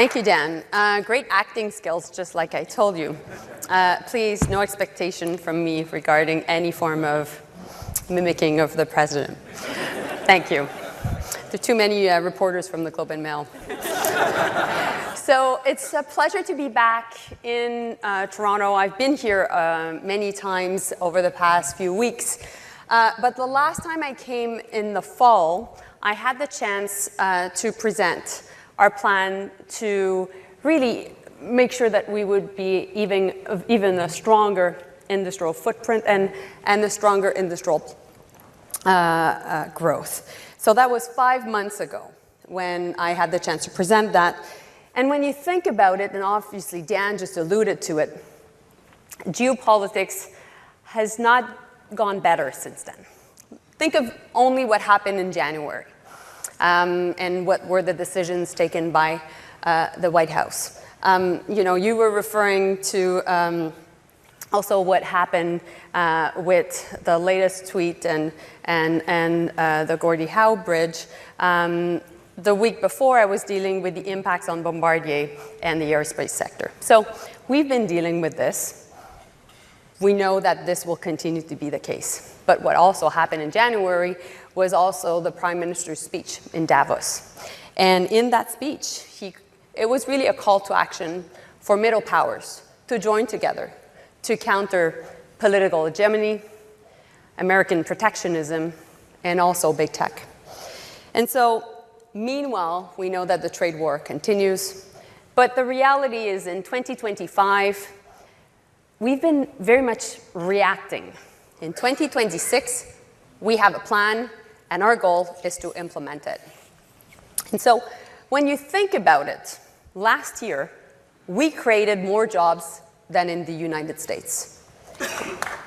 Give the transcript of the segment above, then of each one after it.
Thank you, Dan. Great acting skills, just like I told you. Please, no expectation from me regarding any form of mimicking of the president. Thank you. There are too many reporters from the Globe and Mail. So it's a pleasure to be back in Toronto. I've been here many times over the past few weeks. But the last time I came in the fall, I had the chance to present our plan to really make sure that we would be even a stronger industrial footprint and a stronger industrial growth. So that was 5 months ago when I had the chance to present that. And when you think about it, and obviously Dan just alluded to it, geopolitics has not gone better since then. Think of only what happened in January and what were the decisions taken by the White House. You were referring to also what happened with the latest tweet and the Gordie Howe Bridge. The week before, I was dealing with the impacts on Bombardier and the aerospace sector. So we've been dealing with this. We know that this will continue to be the case. But what also happened in January was also the Prime Minister's speech in Davos. And in that speech, it was really a call to action for middle powers to join together to counter political hegemony, American protectionism, and also big tech. And so, meanwhile, we know that the trade war continues. But the reality is in 2025, we've been very much reacting. In 2026, we have a plan, and our goal is to implement it. And so when you think about it, last year, we created more jobs than in the United States.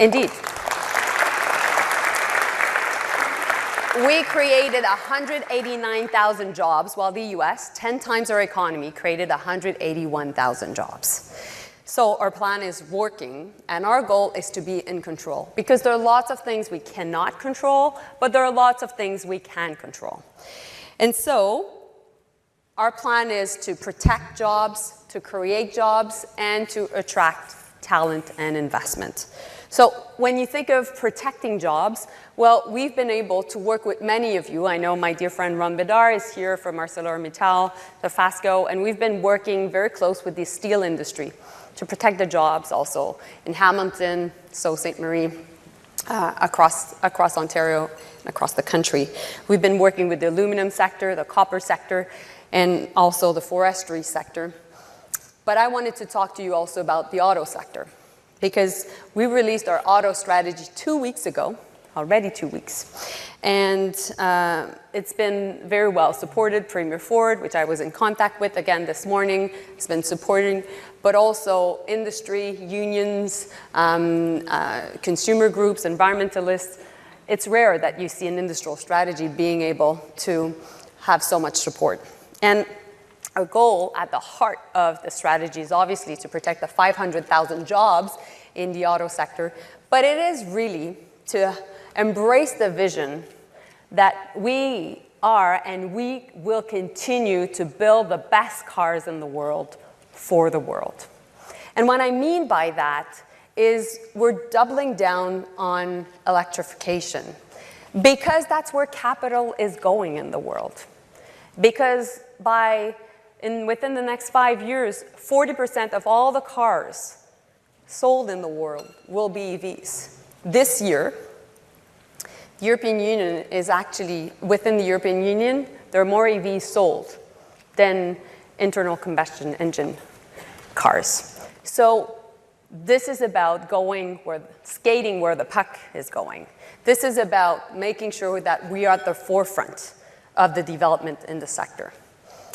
Indeed. We created 189,000 jobs, while the US, 10 times our economy, created 181,000 jobs. So our plan is working, and our goal is to be in control. Because there are lots of things we cannot control, but there are lots of things we can control. And so our plan is to protect jobs, to create jobs, and to attract talent and investment. So when you think of protecting jobs, well, we've been able to work with many of you. I know my dear friend Ron Bedard is here from ArcelorMittal, the Fasco, and we've been working very close with the steel industry to protect the jobs also in Hamilton, Sault Ste. Marie, across Ontario and across the country. We've been working with the aluminum sector, the copper sector, and also the forestry sector. But I wanted to talk to you also about the auto sector, because we released our auto strategy 2 weeks ago, already 2 weeks. And it's been very well supported. Premier Ford, which I was in contact with again this morning, has been supporting, but also industry, unions, consumer groups, environmentalists. It's rare that you see an industrial strategy being able to have so much support. And our goal at the heart of the strategy is obviously to protect the 500,000 jobs in the auto sector, but it is really to embrace the vision that we are and we will continue to build the best cars in the world for the world. And what I mean by that is we're doubling down on electrification because that's where capital is going in the world. Because within the next 5 years, 40% of all the cars sold in the world will be EVs. This year, the European Union is actually, within the European Union, there are more EVs sold than internal combustion engine cars. So this is about skating where the puck is going. This is about making sure that we are at the forefront of the development in the sector.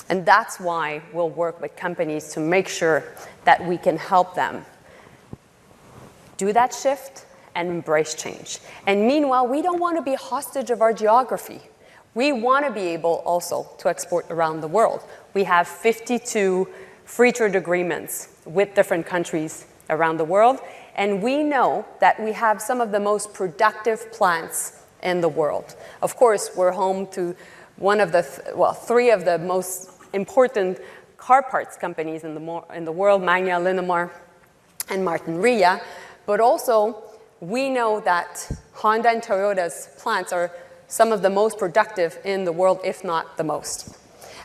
And that's why we'll work with companies to make sure that we can help them do that shift and embrace change. And meanwhile, we don't want to be hostage of our geography. We want to be able also to export around the world. We have 52 free trade agreements with different countries around the world, and we know that we have some of the most productive plants in the world. Of course, we're home to one of the, three of the most important car parts companies in the world, Magna, Linamar, and Martin Ria, but also we know that Honda and Toyota's plants are some of the most productive in the world, if not the most.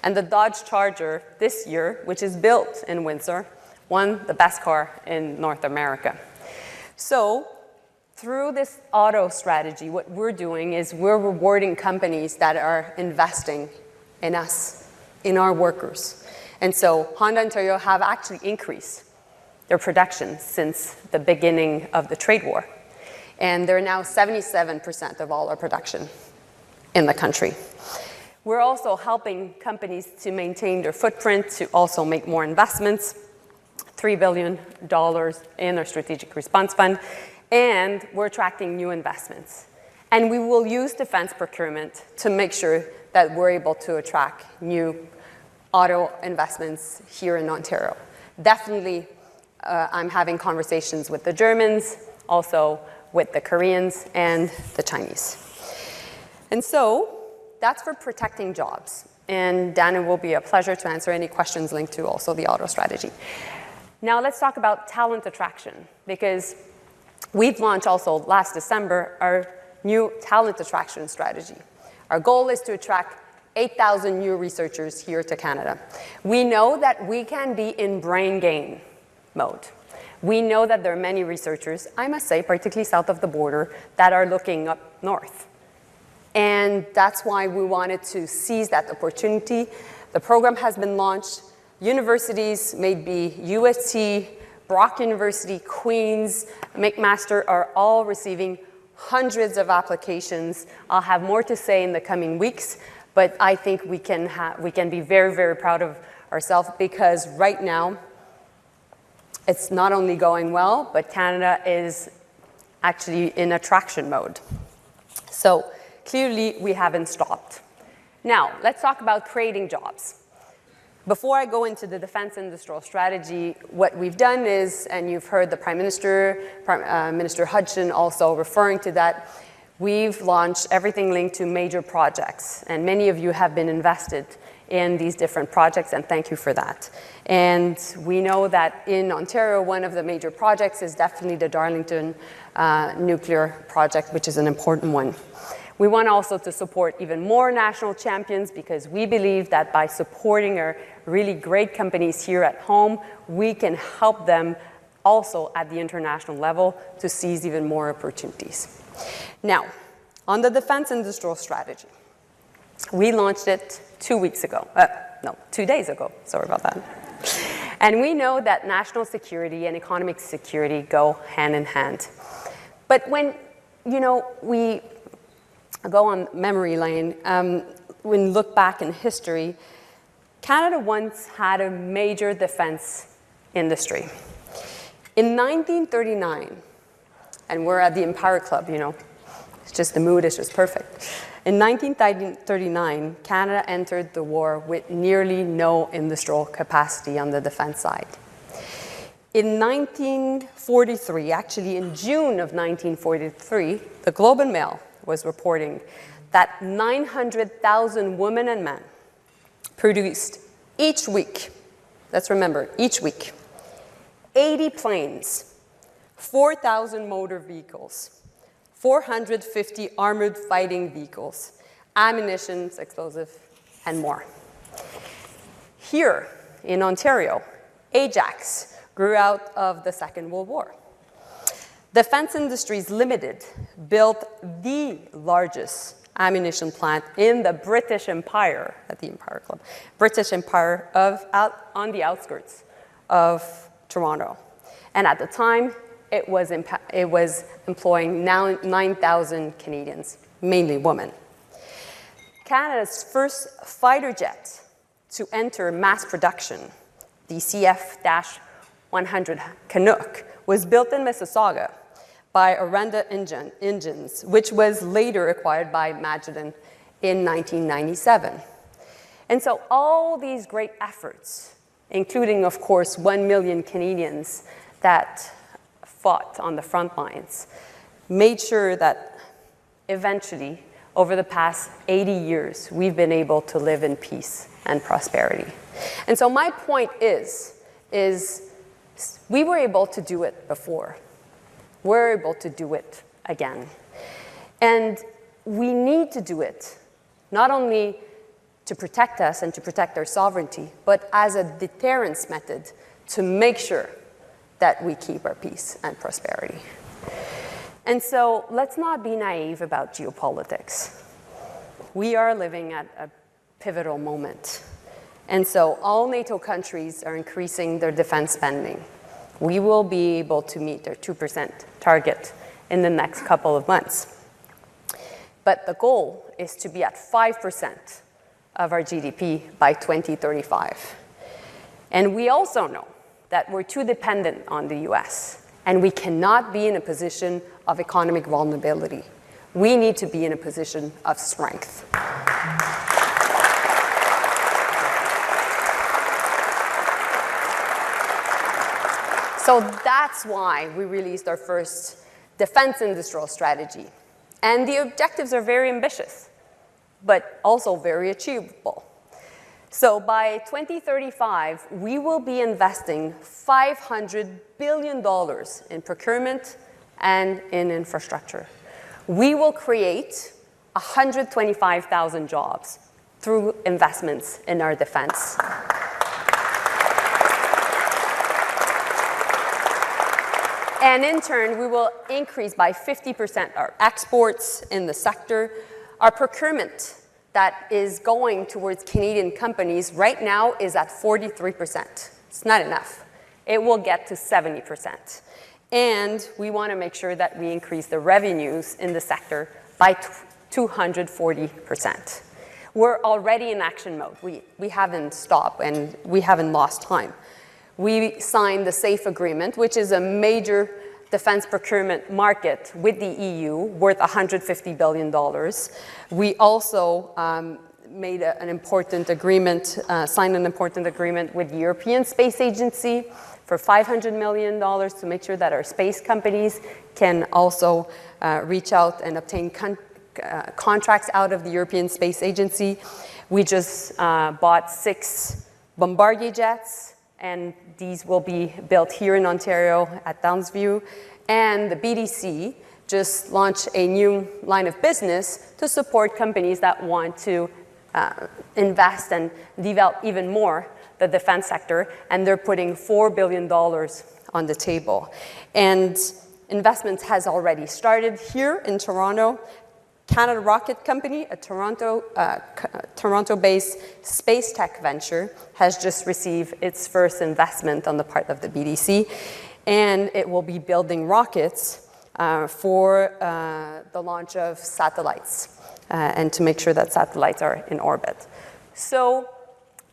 And the Dodge Charger this year, which is built in Windsor, won the best car in North America. So through this auto strategy, what we're doing is we're rewarding companies that are investing in us, in our workers. And so Honda and Toyota have actually increased their production since the beginning of the trade war. And they're now 77% of all our production in the country. We're also helping companies to maintain their footprint, to also make more investments, $3 billion in our Strategic Response Fund, and we're attracting new investments. And we will use defense procurement to make sure that we're able to attract new auto investments here in Ontario. Definitely, I'm having conversations with the Germans, also with the Koreans and the Chinese. And so that's for protecting jobs. And Dan, it will be a pleasure to answer any questions linked to also the auto strategy. Now let's talk about talent attraction, because we've launched also last December our new talent attraction strategy. Our goal is to attract 8,000 new researchers here to Canada. We know that we can be in brain gain mode. We know that there are many researchers, I must say, particularly south of the border, that are looking up north. And that's why we wanted to seize that opportunity. The program has been launched. Universities, maybe UST, Brock University, Queen's, McMaster are all receiving hundreds of applications. I'll have more to say in the coming weeks, but I think we can be very, very proud of ourselves, because right now it's not only going well, but Canada is actually in attraction mode. So clearly we haven't stopped. Now let's talk about creating jobs. Before I go into the defense industrial strategy, what we've done is, and you've heard the Prime Minister, Minister Hudson also referring to that, we've launched everything linked to major projects. And many of you have been invested in these different projects, and thank you for that. And we know that in Ontario, one of the major projects is definitely the Darlington nuclear project, which is an important one. We want also to support even more national champions, because we believe that by supporting our really great companies here at home, we can help them also at the international level to seize even more opportunities. Now, on the defense industrial strategy, we launched it 2 days ago, sorry about that. And we know that national security and economic security go hand in hand. But when, we go on memory lane, when you look back in history, Canada once had a major defense industry. In 1939, and we're at the Empire Club, it's just the mood is just perfect. In 1939, Canada entered the war with nearly no industrial capacity on the defense side. In 1943, actually in June of 1943, the Globe and Mail was reporting that 900,000 women and men produced each week, let's remember, each week, 80 planes, 4,000 motor vehicles, 450 armored fighting vehicles, ammunition, explosives, and more. Here in Ontario, Ajax grew out of the Second World War. Defense Industries Limited built the largest ammunition plant in the British Empire, at the Empire Club, British Empire on the outskirts of Toronto. And at the time, it was employing now 9,000 Canadians, mainly women. Canada's first fighter jet to enter mass production, the CF-100 Canuck, was built in Mississauga by Orenda Engines, which was later acquired by Magellan in 1997. And so all these great efforts, including, of course, 1 million Canadians that fought on the front lines, made sure that eventually, over the past 80 years, we've been able to live in peace and prosperity. And so my point is we were able to do it before. We're able to do it again. And we need to do it, not only to protect us and to protect our sovereignty, but as a deterrence method to make sure that we keep our peace and prosperity. And so let's not be naive about geopolitics. We are living at a pivotal moment. And so all NATO countries are increasing their defense spending. We will be able to meet their 2% target in the next couple of months. But the goal is to be at 5% of our GDP by 2035. And we also know that we're too dependent on the US, and we cannot be in a position of economic vulnerability. We need to be in a position of strength. So that's why we released our first defense industrial strategy. And the objectives are very ambitious, but also very achievable. So by 2035, we will be investing $500 billion in procurement and in infrastructure. We will create 125,000 jobs through investments in our defense. And in turn, we will increase by 50% our exports in the sector. Our procurement that is going towards Canadian companies right now is at 43%. It's not enough. It will get to 70%. And we want to make sure that we increase the revenues in the sector by 240%. We're already in action mode. We haven't stopped and we haven't lost time. We signed the SAFE agreement, which is a major defense procurement market with the EU worth $150 billion. We also made an important agreement, signed an important agreement with the European Space Agency for $500 million to make sure that our space companies can also reach out and obtain contracts out of the European Space Agency. We just bought 6 Bombardier jets, and these will be built here in Ontario at Downsview. And the BDC just launched a new line of business to support companies that want to invest and develop even more the defense sector, and they're putting $4 billion on the table. And investment has already started here in Toronto. Canada Rocket Company, a Toronto-based space tech venture, has just received its first investment on the part of the BDC, and it will be building rockets for the launch of satellites and to make sure that satellites are in orbit. So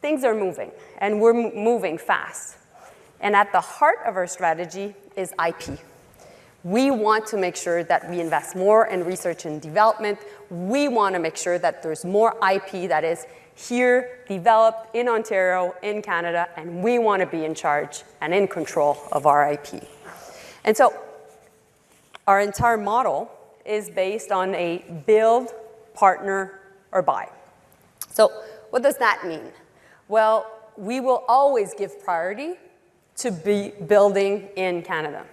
things are moving, and we're moving fast. And at the heart of our strategy is IP. We want to make sure that we invest more in research and development. We want to make sure that there's more IP that is here, developed in Ontario, in Canada, and we want to be in charge and in control of our IP. And so our entire model is based on a build, partner, or buy. So what does that mean? Well, we will always give priority to be building in Canada.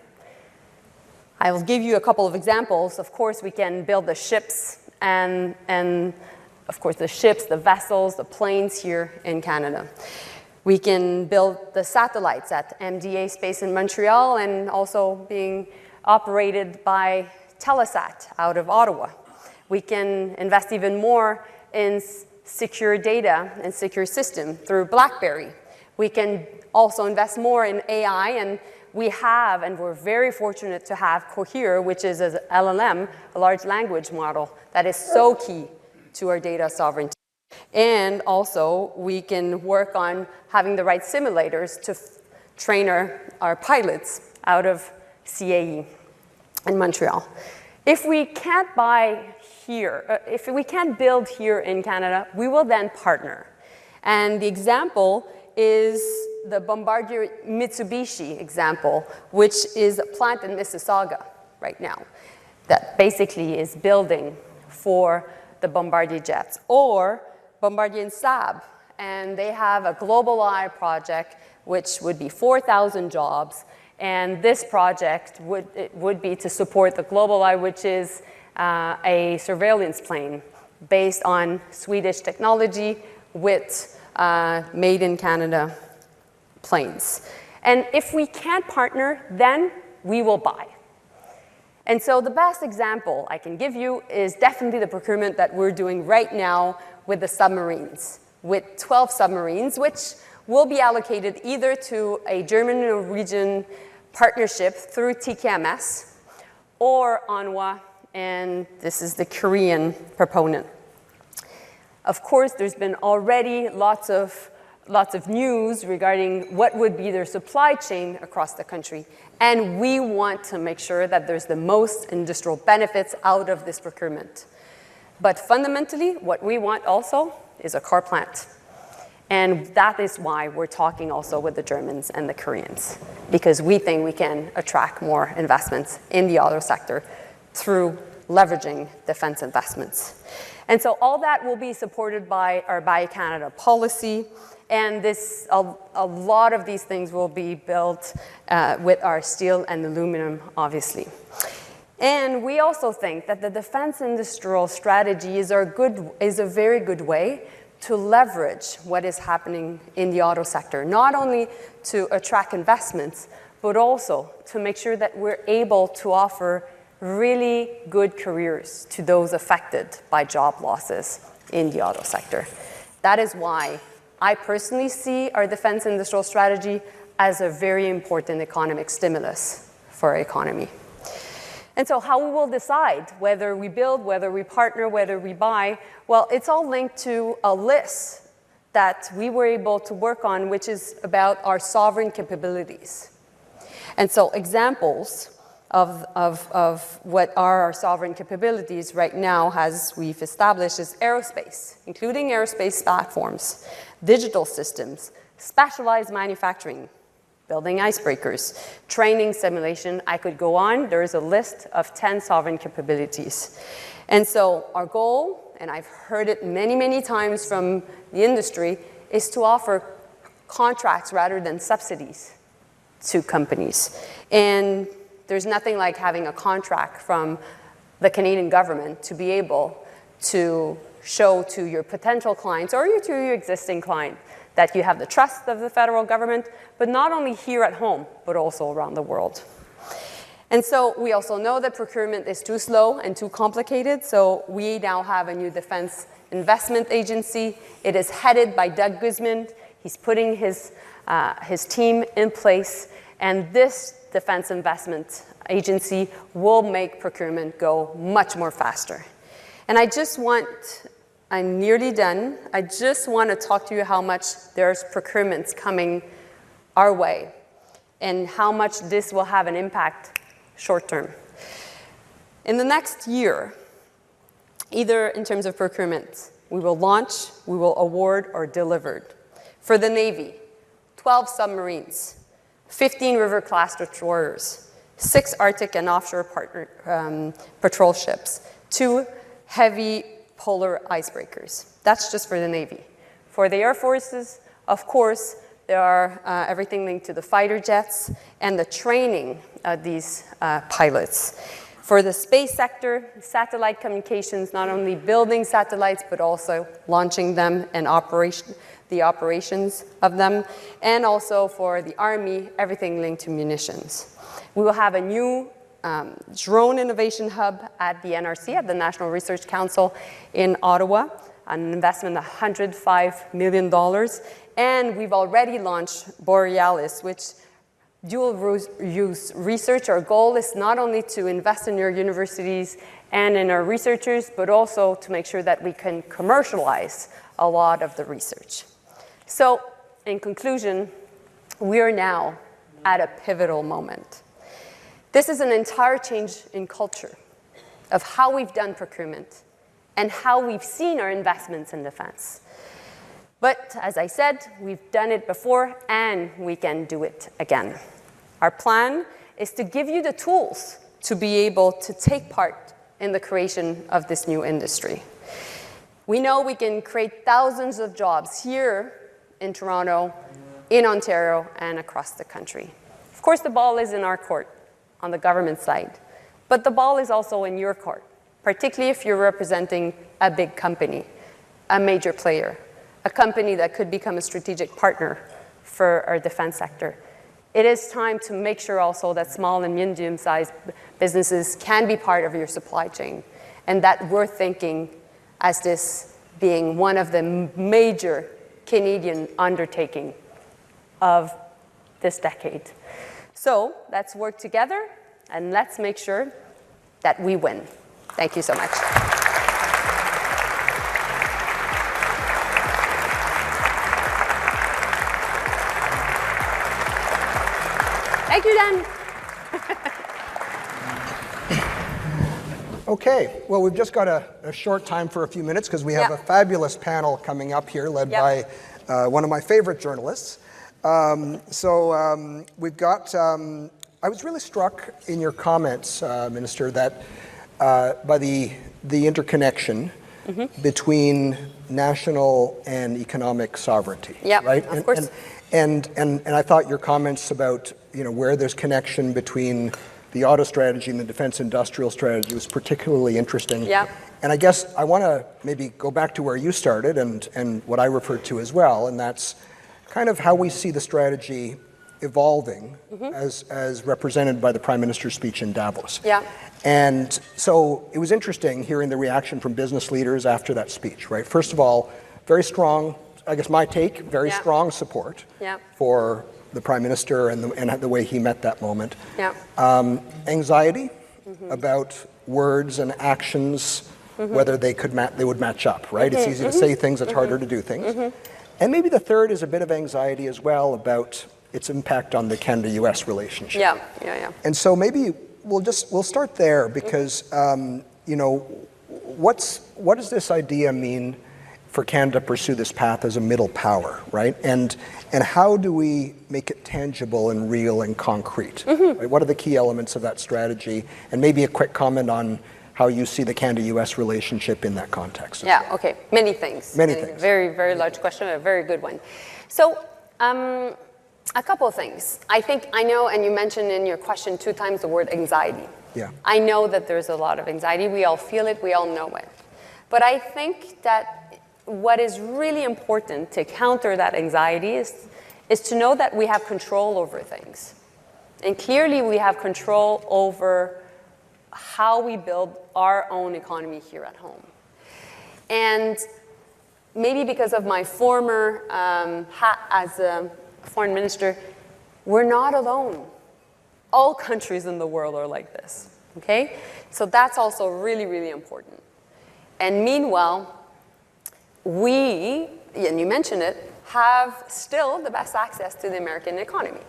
I will give you a couple of examples. Of course, we can build the ships and of course, the ships, the vessels, the planes here in Canada. We can build the satellites at MDA Space in Montreal and also being operated by Telesat out of Ottawa. We can invest even more in secure data and secure system through BlackBerry. We can also invest more in AI, and we have, and we're very fortunate to have Cohere, which is an LLM, a large language model, that is so key to our data sovereignty. And also, we can work on having the right simulators to train our pilots out of CAE in Montreal. If we can't buy here, if we can't build here in Canada, we will then partner. And the example is the Bombardier Mitsubishi example, which is a plant in Mississauga right now that basically is building for the Bombardier jets, or Bombardier and Saab and they have a Global Eye project, which would be 4,000 jobs. And this project would be to support the Global Eye, which is a surveillance plane based on Swedish technology with made in Canada planes. And if we can't partner, then we will buy. And so the best example I can give you is definitely the procurement that we're doing right now with the submarines, with 12 submarines, which will be allocated either to a German-Norwegian partnership through TKMS or Anwa, and this is the Korean proponent. Of course, there's been already lots of news regarding what would be their supply chain across the country. And we want to make sure that there's the most industrial benefits out of this procurement. But fundamentally, what we want also is a car plant. And that is why we're talking also with the Germans and the Koreans, because we think we can attract more investments in the auto sector through leveraging defense investments. And so all that will be supported by our Buy Canada policy. And a lot of these things will be built with our steel and aluminum, obviously. And we also think that the defense industrial strategy is a very good way to leverage what is happening in the auto sector, not only to attract investments, but also to make sure that we're able to offer really good careers to those affected by job losses in the auto sector. That is why I personally see our defense industrial strategy as a very important economic stimulus for our economy. And so how we will decide whether we build, whether we partner, whether we buy, well, it's all linked to a list that we were able to work on, which is about our sovereign capabilities. And so examples of what are our sovereign capabilities right now, as we've established, is aerospace, including aerospace platforms, digital systems, specialized manufacturing, building icebreakers, training, simulation. I could go on. There is a list of 10 sovereign capabilities. And so our goal, and I've heard it many, many times from the industry, is to offer contracts rather than subsidies to companies. And there's nothing like having a contract from the Canadian government to be able to show to your potential clients or to your existing client that you have the trust of the federal government, but not only here at home, but also around the world. And so we also know that procurement is too slow and too complicated, so we now have a new defense investment agency. It is headed by Doug Guzman. He's putting his team in place, and this defense investment agency will make procurement go much more faster. And I'm nearly done. I just want to talk to you how much there's procurements coming our way and how much this will have an impact short term. In the next year, either in terms of procurement, we will launch, we will award, or deliver. For the Navy, 12 submarines, 15 river-class destroyers, 6 Arctic and offshore patrol ships, 2 heavy polar icebreakers. That's just for the Navy. For the Air Forces, of course, there are everything linked to the fighter jets and the training of these pilots. For the space sector, satellite communications, not only building satellites, but also launching them and the operations of them. And also for the Army, everything linked to munitions. We will have a new drone innovation hub at the NRC, at the National Research Council in Ottawa, an investment of $105 million. And we've already launched Borealis, which dual-use research. Our goal is not only to invest in our universities and in our researchers, but also to make sure that we can commercialize a lot of the research. So, in conclusion, we are now at a pivotal moment. This is an entire change in culture of how we've done procurement and how we've seen our investments in defense. But as I said, we've done it before and we can do it again. Our plan is to give you the tools to be able to take part in the creation of this new industry. We know we can create thousands of jobs here in Toronto, in Ontario, and across the country. Of course, the ball is in our court on the government side, but the ball is also in your court, particularly if you're representing a big company, a major player, a company that could become a strategic partner for our defense sector. It is time to make sure also that small and medium-sized businesses can be part of your supply chain, and that we're thinking as this being one of the major Canadian undertaking of this decade. So let's work together and let's make sure that we win. Thank you so much. Thank you, Dan. Okay, well, we've just got a short time for a few minutes because we have a fabulous panel coming up here led by one of my favorite journalists. We've got, I was really struck in your comments, Minister, that by the interconnection between national and economic sovereignty. Yeah, right? Of course. And I thought your comments about, where there's connection between the auto strategy and the defense industrial strategy was particularly interesting. Yeah. And I guess I want to maybe go back to where you started and what I referred to as well, and that's kind of how we see the strategy evolving as represented by the Prime Minister's speech in Davos. Yeah. And so it was interesting hearing the reaction from business leaders after that speech, right? First of all, very strong, I guess my take, very strong support for the Prime Minister and the way he met that moment. Yeah. Anxiety about words and actions, whether they would match up, right? It's easy to say things, it's harder to do things. And maybe the third is a bit of anxiety as well about its impact on the Canada-US relationship. Yeah. And so maybe we'll start there because, what does this idea mean for Canada to pursue this path as a middle power, right? And how do we make it tangible and real and concrete? Right? What are the key elements of that strategy? And maybe a quick comment on how you see the Canada-US relationship in that context. Yeah, okay. Many things. Many things. Very, very large question, a very good one. So, a couple of things. I know, and you mentioned in your question 2 times the word anxiety. Yeah. I know that there's a lot of anxiety. We all feel it. We all know it. But I think that what is really important to counter that anxiety is to know that we have control over things. And clearly we have control over how we build our own economy here at home. And maybe because of my former hat as a foreign minister, we're not alone. All countries in the world are like this, okay? So that's also really, really important. And meanwhile, we, and you mentioned it, have still the best access to the American economy.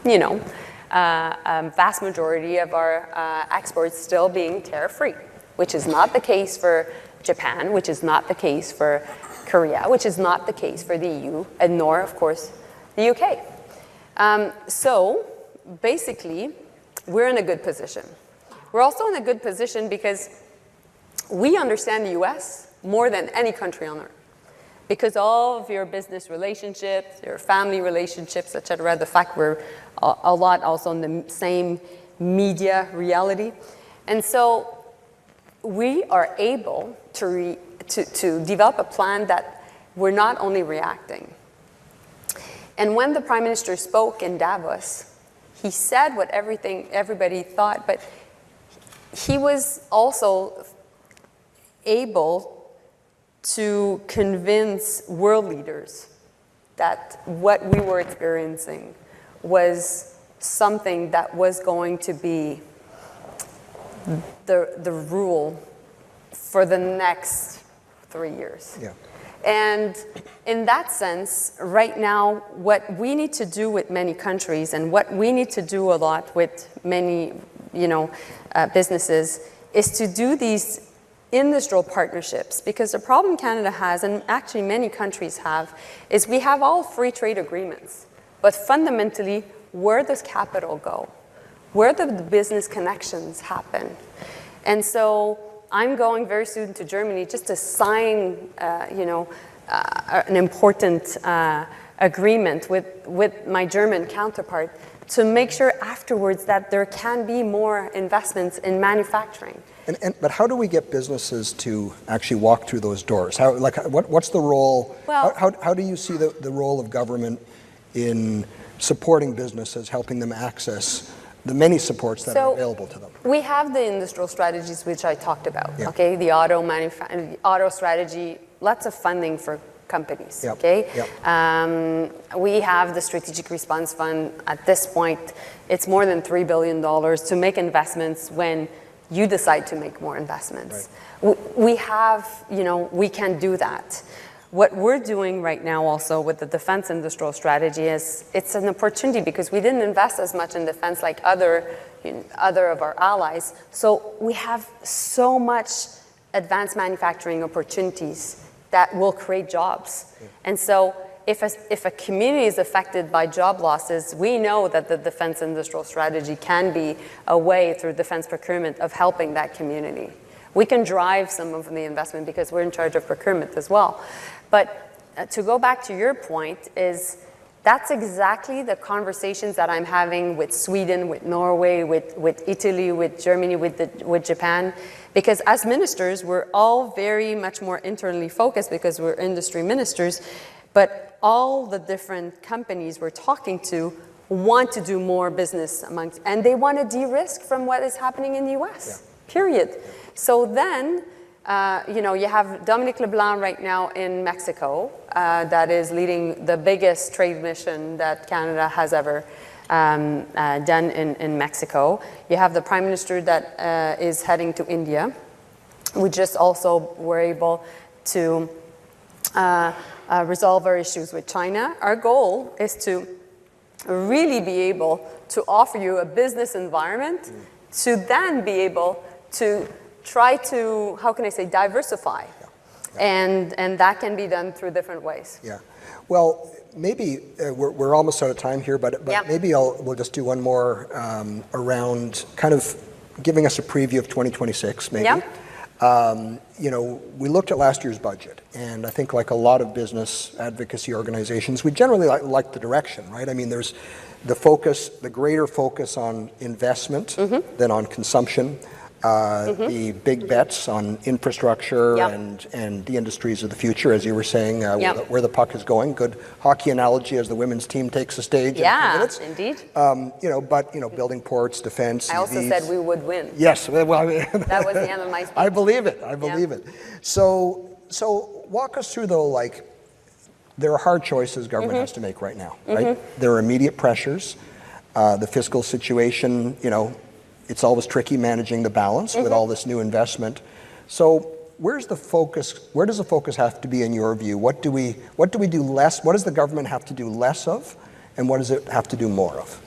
A vast majority of our exports still being tariff-free, which is not the case for Japan, which is not the case for Korea, which is not the case for the EU, and nor, of course, the UK. So basically, we're in a good position. We're also in a good position because we understand the US more than any country on earth. Because all of your business relationships, your family relationships, etc., the fact we're a lot also in the same media reality. And so we are able to develop a plan that we're not only reacting. And when the Prime Minister spoke in Davos, he said what everybody thought, but he was also able to convince world leaders that what we were experiencing was something that was going to be the rule for the next 3 years. Yeah. And in that sense, right now, what we need to do with many countries and what we need to do a lot with many, businesses is to do these industrial partnerships, because the problem Canada has, and actually many countries have, is we have all free trade agreements, but fundamentally, where does capital go? Where do the business connections happen? And so I'm going very soon to Germany just to sign, an important agreement with my German counterpart to make sure afterwards that there can be more investments in manufacturing. But how do we get businesses to actually walk through those doors? What's the role? Well, how do you see the role of government in supporting businesses, helping them access the many supports that are available to them? We have the industrial strategies which I talked about. Yeah. Okay, the auto strategy, lots of funding for companies. Yep. Okay, Yep. We have the strategic response fund. At this point, it's more than $3 billion to make investments when you decide to make more investments. Right. We have, we can do that. What we're doing right now also with the defense industrial strategy is it's an opportunity because we didn't invest as much in defense like other of our allies. So we have so much advanced manufacturing opportunities that will create jobs. Yeah. And so if a community is affected by job losses, we know that the defense industrial strategy can be a way through defense procurement of helping that community. We can drive some of the investment because we're in charge of procurement as well. But to go back to your point is that's exactly the conversations that I'm having with Sweden, with Norway, with Italy, with Germany, with Japan. Because as ministers, we're all very much more internally focused because we're industry ministers. But all the different companies we're talking to want to do more business amongst, and they want to de-risk from what is happening in the US, period. So then, you have Dominic LeBlanc right now in Mexico that is leading the biggest trade mission that Canada has ever done in Mexico. You have the Prime Minister that is heading to India. We just also were able to resolve our issues with China. Our goal is to really be able to offer you a business environment to then be able to try to, how can I say, diversify. And that can be done through different ways. Yeah. Well, maybe we're almost out of time here, but maybe we'll just do one more around kind of giving us a preview of 2026, maybe. Yeah. We looked at last year's budget, and I think like a lot of business advocacy organizations, we generally like the direction, right? I mean, there's the greater focus on investment than on consumption. The big bets on infrastructure and the industries of the future, as you were saying, where the puck is going. Good hockey analogy as the women's team takes the stage in a few minutes. Indeed. Building ports, defense. I also said we would win. Yes, well, that was the end of my speech. I believe it. So walk us through though, like there are hard choices government has to make right now, right? There are immediate pressures. The fiscal situation, it's always tricky managing the balance with all this new investment. So where does the focus have to be in your view? What do we do less? What does the government have to do less of? And what does it have to do more of?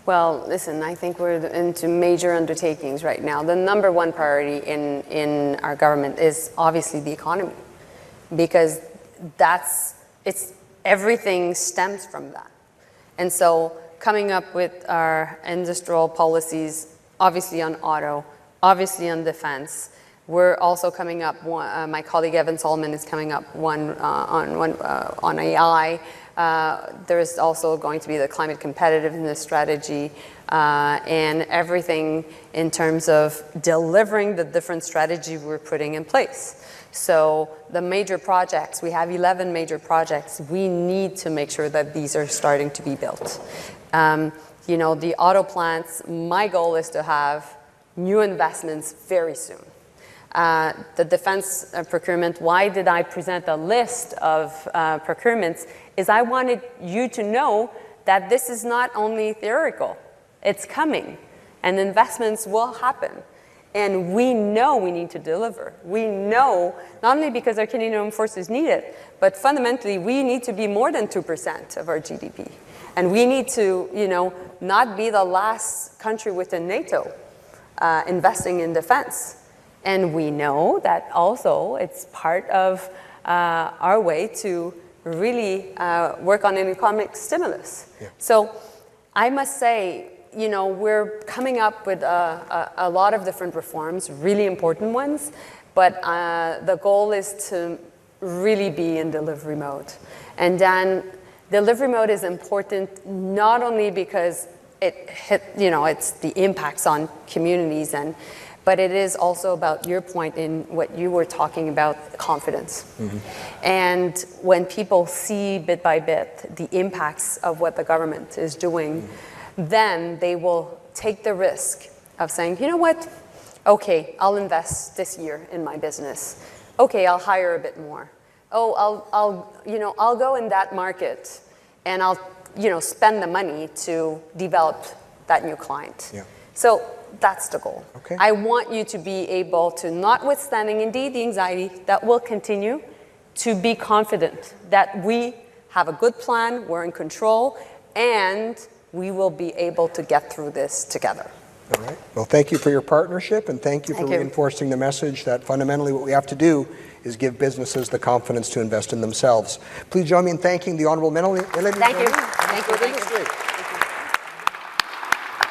Well, listen, I think we're into major undertakings right now. The number one priority in our government is obviously the economy, because everything stems from that. And so coming up with our industrial policies, obviously on auto, obviously on defense. We're also coming up, my colleague Evan Solomon is coming up on AI. There is also going to be the climate competitiveness strategy and everything in terms of delivering the different strategy we're putting in place. So the major projects, we have 11 major projects. We need to make sure that these are starting to be built. The auto plants, my goal is to have new investments very soon. The defense procurement, why did I present a list of procurements, is I wanted you to know that this is not only theoretical, it's coming, and investments will happen. And we know we need to deliver. We know, not only because our Canadian Armed Forces need it, but fundamentally we need to be more than 2% of our GDP. And we need to, not be the last country within NATO investing in defense. And we know that also it's part of our way to really work on an economic stimulus. Yeah. So I must say, we're coming up with a lot of different reforms, really important ones, but the goal is to really be in delivery mode. And then delivery mode is important not only because it's the impacts on communities, but it is also about your point in what you were talking about, confidence. And when people see bit by bit the impacts of what the government is doing, then they will take the risk of saying, you know what, okay, I'll invest this year in my business. Okay, I'll hire a bit more. Oh, I'll go in that market and I'll spend the money to develop that new client. Yeah. So that's the goal. Okay. I want you to be able to, notwithstanding indeed the anxiety that will continue, to be confident that we have a good plan, we're in control, and we will be able to get through this together. All right. Well, thank you for your partnership, and thank you for reinforcing the message that fundamentally what we have to do is give businesses the confidence to invest in themselves. Please join me in thanking the Honourable Mélanie Joly. Thank you. Thank you.